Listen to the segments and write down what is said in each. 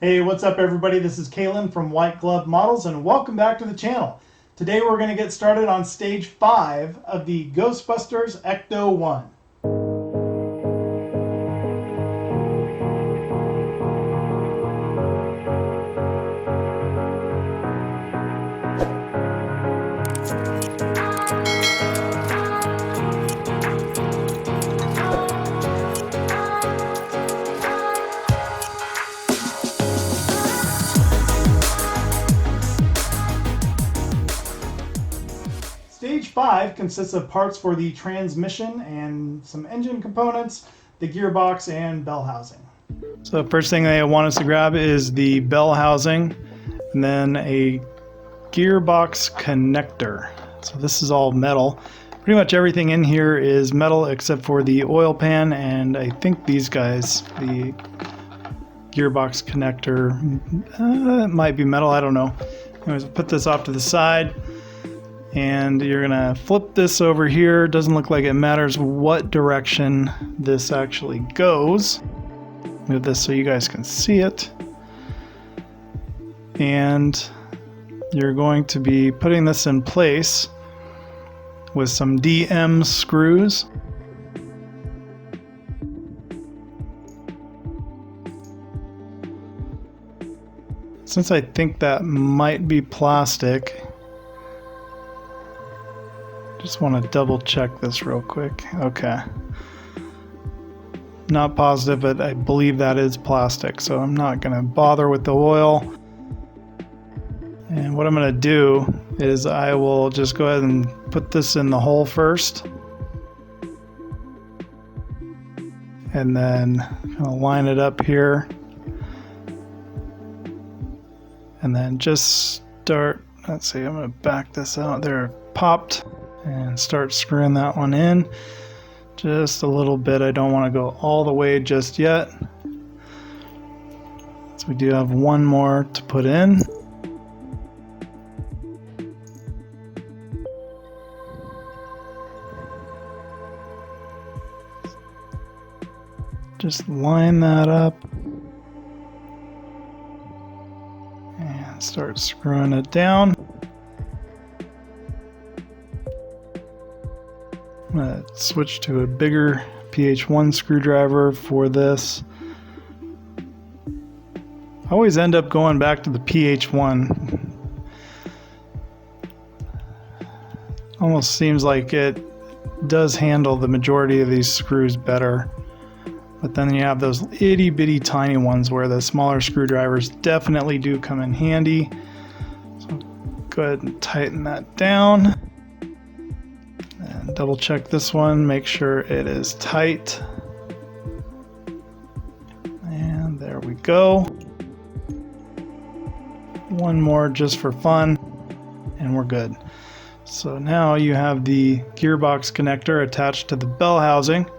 Hey, what's up everybody? This is Kalen from White Glove Models and welcome back to the channel. Today we're going to get started on stage 5 of the Ghostbusters Ecto-1. Stage 5 consists of parts for the transmission and some engine components, the gearbox, and bell housing. So the first thing they want us to grab is the bell housing and then a gearbox connector. So this is all metal. Pretty much everything in here is metal except for the oil pan and I think these guys, the gearbox connector, it might be metal, I don't know. Anyways, put this off to the side. And you're gonna flip this over here. Doesn't look like it matters what direction this actually goes. Move this so you guys can see it. And you're going to be putting this in place with some DM screws. Since I think that might be plastic, just want to double check this real quick. Okay. Not positive, but I believe that is plastic, so I'm not going to bother with the oil. And what I'm going to do is I will just go ahead and put this in the hole first. And then kind of line it up here. And then just start, let's see, I'm going to back this out. There, it popped. And start screwing that one in just a little bit. I don't want to go all the way just yet. So we do have one more to put in. Just line that up and start screwing it down. I'm going to switch to a bigger PH1 screwdriver for this. I always end up going back to the PH1. Almost seems like it does handle the majority of these screws better. But then you have those itty bitty tiny ones where the smaller screwdrivers definitely do come in handy. So go ahead and tighten that down. Double check this one, make sure it is tight. And there we go. One more just for fun, and we're good. So now you have the gearbox connector attached to the bell housing.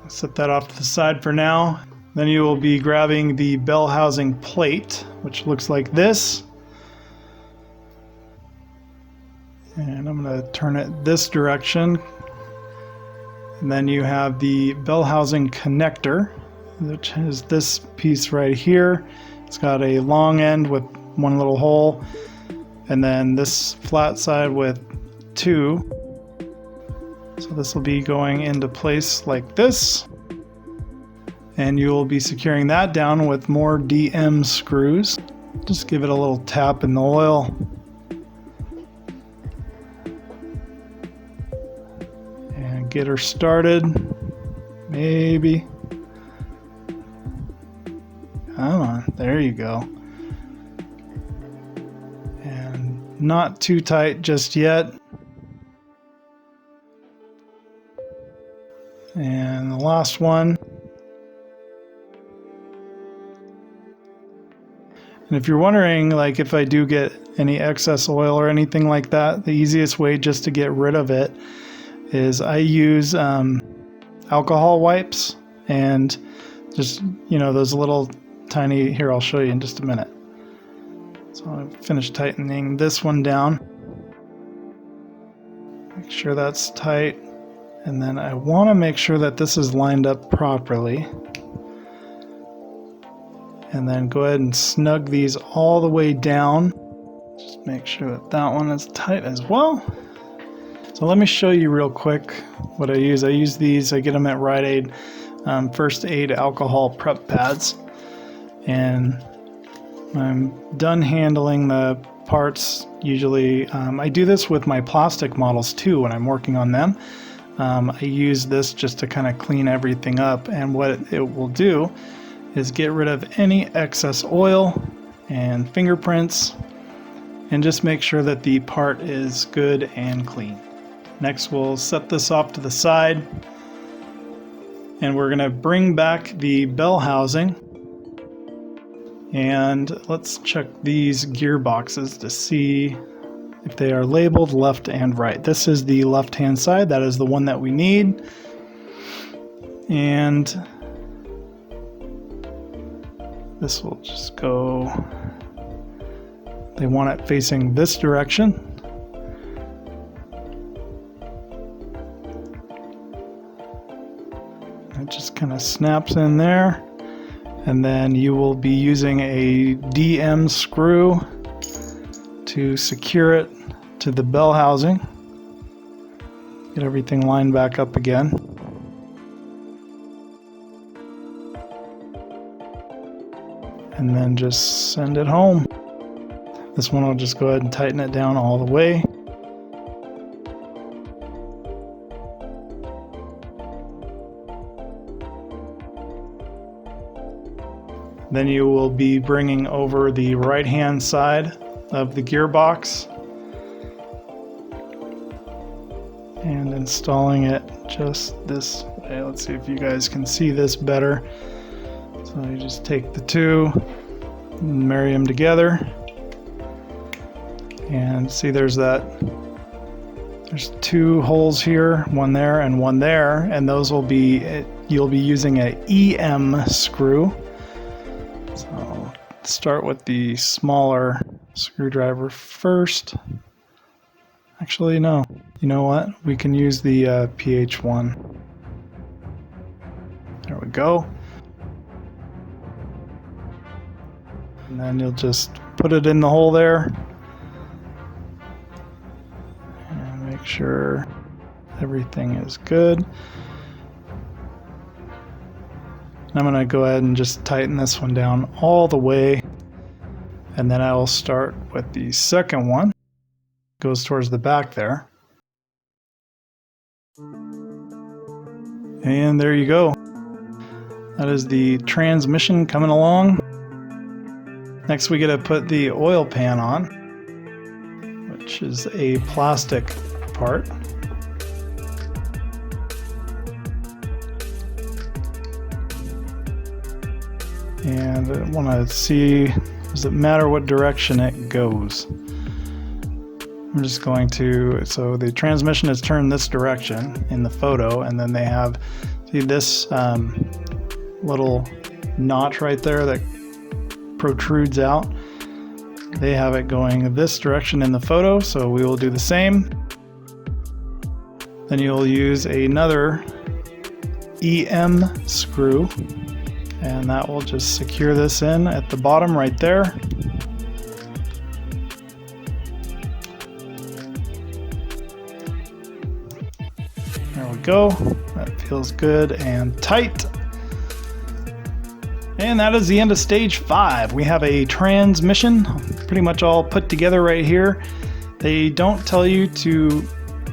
I'll set that off to the side for now. Then you will be grabbing the bell housing plate, which looks like this. And I'm going to turn it this direction. And then you have the bell housing connector, which is this piece right here. It's got a long end with one little hole, and then this flat side with two. So this will be going into place like this. And you will be securing that down with more DM screws. Just give it a little tap in the oil. Get her started, maybe. Come on, there you go. And not too tight just yet. And the last one. And if you're wondering, like, if I do get any excess oil or anything like that, the easiest way just to get rid of it is I use alcohol wipes and just, those little tiny, here I'll show you in just a minute. So I've finished tightening this one down. Make sure that's tight. And then I want to make sure that this is lined up properly. and then go ahead and snug these all the way down. Just make sure that that one is tight as well. So let me show you real quick what I use. I use these, I get them at Rite Aid, first aid alcohol prep pads. And I'm done handling the parts. Usually, I do this with my plastic models too when I'm working on them. I use this just to kind of clean everything up, and what it will do is get rid of any excess oil and fingerprints and just make sure that the part is good and clean. Next, we'll set this off to the side, and we're going to bring back the bell housing, and let's check these gearboxes to see if they are labeled left and right. This is the left hand side, that is the one that we need, and this will just go, they want it facing this direction. It just kind of snaps in there, and then you will be using a DM screw to secure it to the bell housing. Get everything lined back up again. And then just send it home. This one will just go ahead and tighten it down all the way. Then you will be bringing over the right-hand side of the gearbox and installing it just this way. Let's see if you guys can see this better. So you just take the two and marry them together. And see, there's two holes here, one there and one there, and those will be, you'll be using a EM screw. So start with the smaller screwdriver first. Actually, no. You know what? We can use the PH1. There we go. And then you'll just put it in the hole there. And make sure everything is good. I'm going to go ahead and just tighten this one down all the way, and then I will start with the second one. Goes towards the back there. And there you go. That is the transmission coming along. Next we get to put the oil pan on, which is a plastic part. And I want to see, does it matter what direction it goes? I'm just going to, so the transmission is turned this direction in the photo, and then they have, see this little notch right there that protrudes out. They have it going this direction in the photo, so we will do the same. Then you'll use another EM screw, and that will just secure this in at the bottom right there. There we go. That feels good and tight. And that is the end of stage 5. We have a transmission pretty much all put together right here. They don't tell you to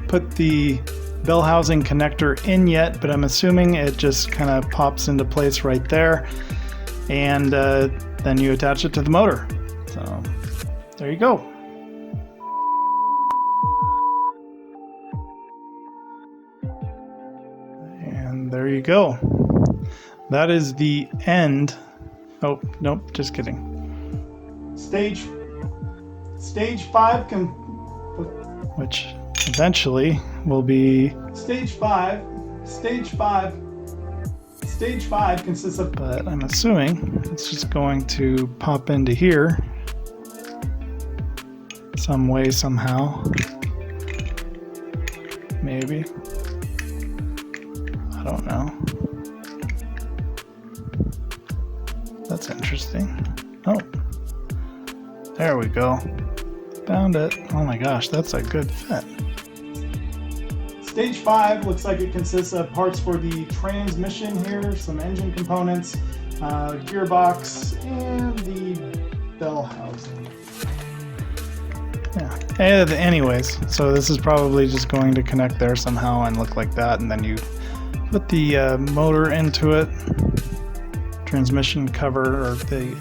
put the bell housing connector in yet, but I'm assuming it just kind of pops into place right there, and then you attach it to the motor. So there you go. And there you go. That is the end. Oh, nope, just kidding. Stage 5 can, which eventually will be Stage 5 consists of, but I'm assuming it's just going to pop into here some way, somehow. Maybe. I don't know. That's interesting. Oh, there we go. Found it. Oh my gosh, that's a good fit. Stage 5 looks like it consists of parts for the transmission here, some engine components, gearbox, and the bell housing. Yeah. Anyways, so this is probably just going to connect there somehow and look like that, and then you put the motor into it, transmission cover, or the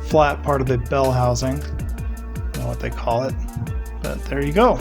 flat part of the bell housing. I don't know what they call it, but there you go.